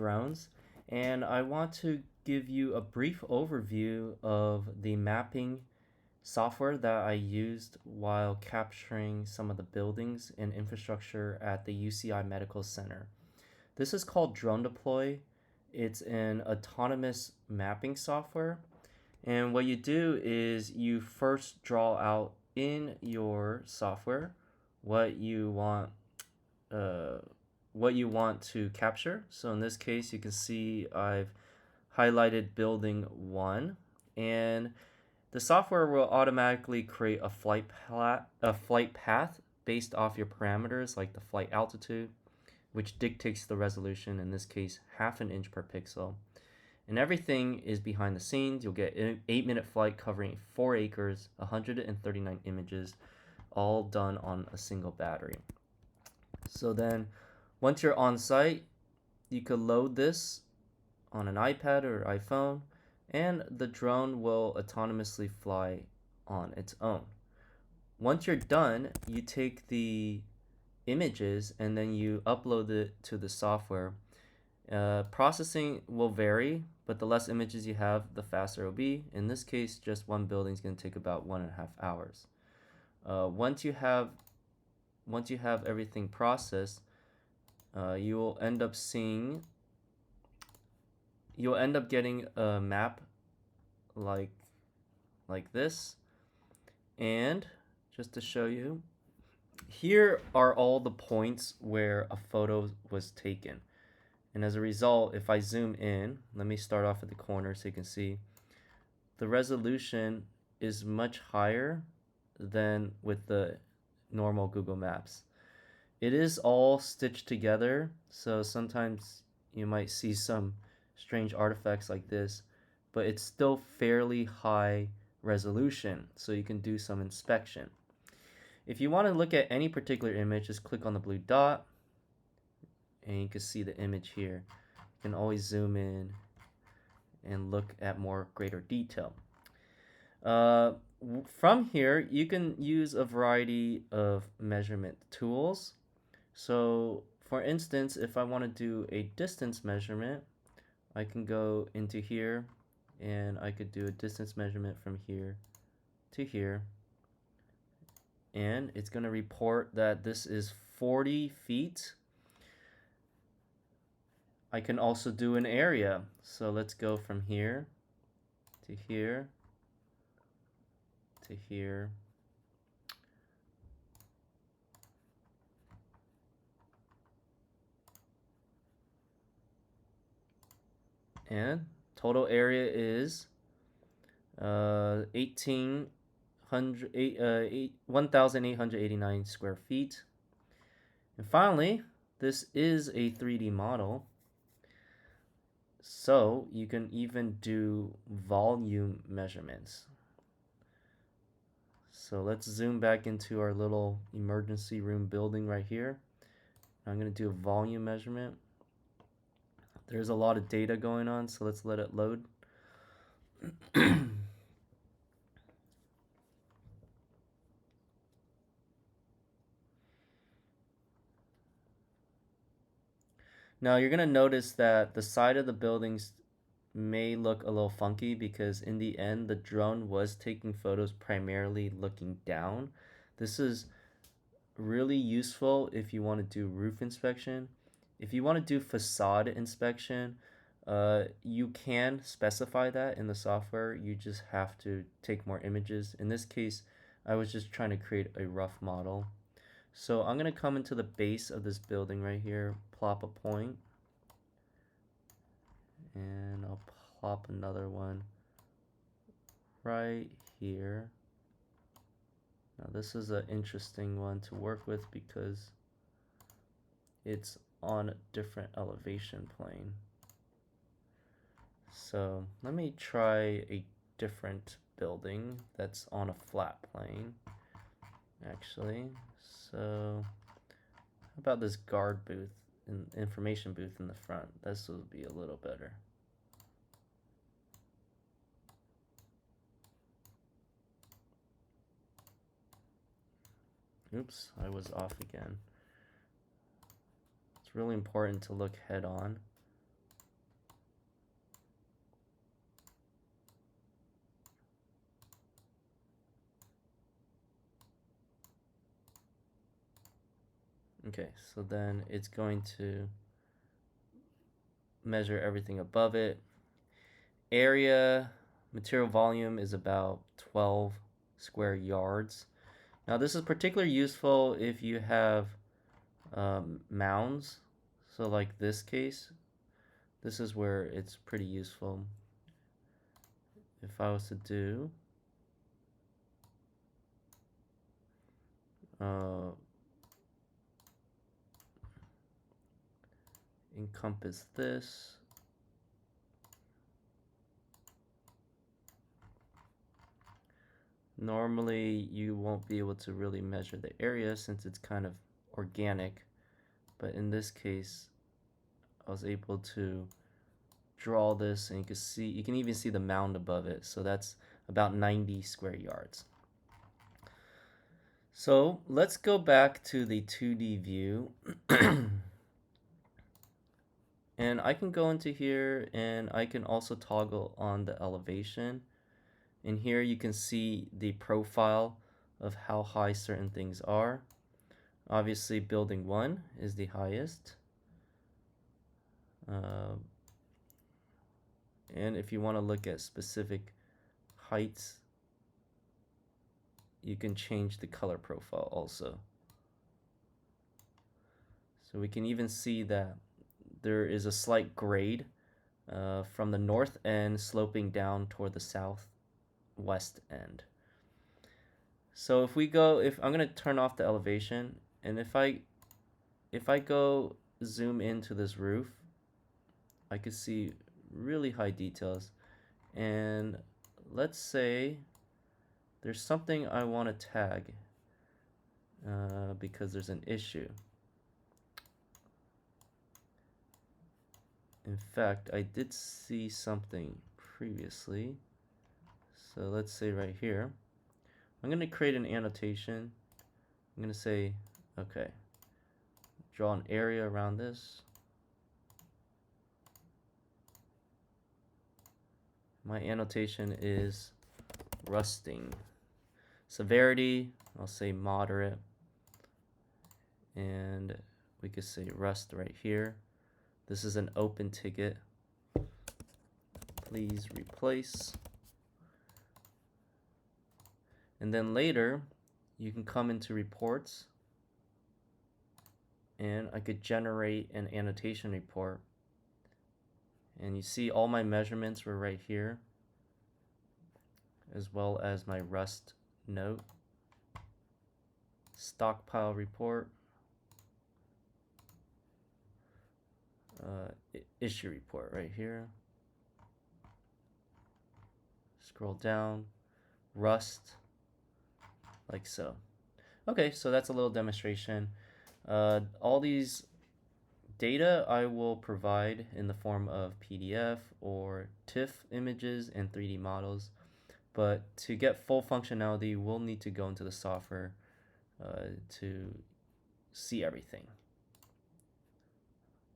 drones, and I want to give you a brief overview of the mapping software that I used while capturing some of the buildings and infrastructure at the UCI Medical Center. This is called Drone Deploy. It's an autonomous mapping software, and what you do is you first draw out in your software what you want uh, what you want to capture. So in this case, you can see I've highlighted building 1, and the software will automatically create a flight path based off your parameters like the flight altitude, which dictates the resolution, in this case half an inch per pixel. And everything is behind the scenes. You'll get an 8-minute flight covering 4 acres, 139 images, all done on a single battery. So then once you're on site, you could load this on an iPad or iPhone, and the drone will autonomously fly on its own. Once you're done, you take the images and then you upload it to the software. Processing will vary, but the less images you have, the faster it will be. In this case, just one building is going to take about 1.5 hours. Once you have everything processed, you'll end up getting a map like this. And just to show you, here are all the points where a photo was taken. And as a result, if I zoom in, let me start off at the corner so you can see the resolution is much higher than with the normal Google Maps. It is all stitched together, so sometimes you might see some strange artifacts like this, but it's still fairly high resolution, so you can do some inspection. If you want to look at any particular image, just click on the blue dot, and you can see the image here. You can always zoom in and look at more greater detail. From here, you can use a variety of measurement tools. So for instance, if I want to do a distance measurement, I can go into here and I could do a distance measurement from here to here, and it's going to report that this is 40 feet. I can also do an area, so let's go from here to here to here. And total area is 1,889 square feet. And finally, this is a 3D model, so you can even do volume measurements. So let's zoom back into our little emergency room building right here. I'm going to do a volume measurement. There's a lot of data going on, so let's let it load. Now you're going to notice that the side of the buildings may look a little funky because in the end the drone was taking photos primarily looking down. This is really useful if you want to do roof inspection. If you want to do facade inspection, you can specify that in the software. You just have to take more images. In this case, I was just trying to create a rough model. So I'm going to come into the base of this building right here, plop a point, and I'll plop another one right here. Now this is an interesting one to work with because it's on a different elevation plane. So let me try a different building that's on a flat plane, actually. So how about this guard booth, information booth in the front? This will be a little better. Oops, I was off again. It's really important to look head on. Okay, so then it's going to measure everything above it. Area, material volume is about 12 square yards. Now this is particularly useful if you have mounds. So like this case, this is where it's pretty useful. If I was to do encompass this, normally you won't be able to really measure the area since it's kind of organic, but in this case I was able to draw this, and you can even see the mound above it. So that's about 90 square yards. So let's go back to the 2D view. And I can go into here and I can also toggle on the elevation. And here you can see the profile of how high certain things are. Obviously building 1 is the highest. And if you want to look at specific heights, you can change the color profile also. So we can even see that there is a slight grade from the north end sloping down toward the southwest end. So if I'm going to turn off the elevation, and if I go zoom into this roof, I could see really high details. And let's say there's something I want to tag because there's an issue. In fact, I did see something previously. So let's say right here, I'm going to create an annotation. I'm going to say, okay, draw an area around this. My annotation is rusting. Severity, I'll say moderate. And we could say rust right here. This is an open ticket. Please replace. And then later, you can come into reports, and I could generate an annotation report. And you see all my measurements were right here, as well as my rust note. Stockpile report. Issue report right here. Scroll down. Rust. Like so. Okay, so that's a little demonstration. All these data I will provide in the form of PDF or TIFF images and 3D models. But to get full functionality, we'll need to go into the software to see everything.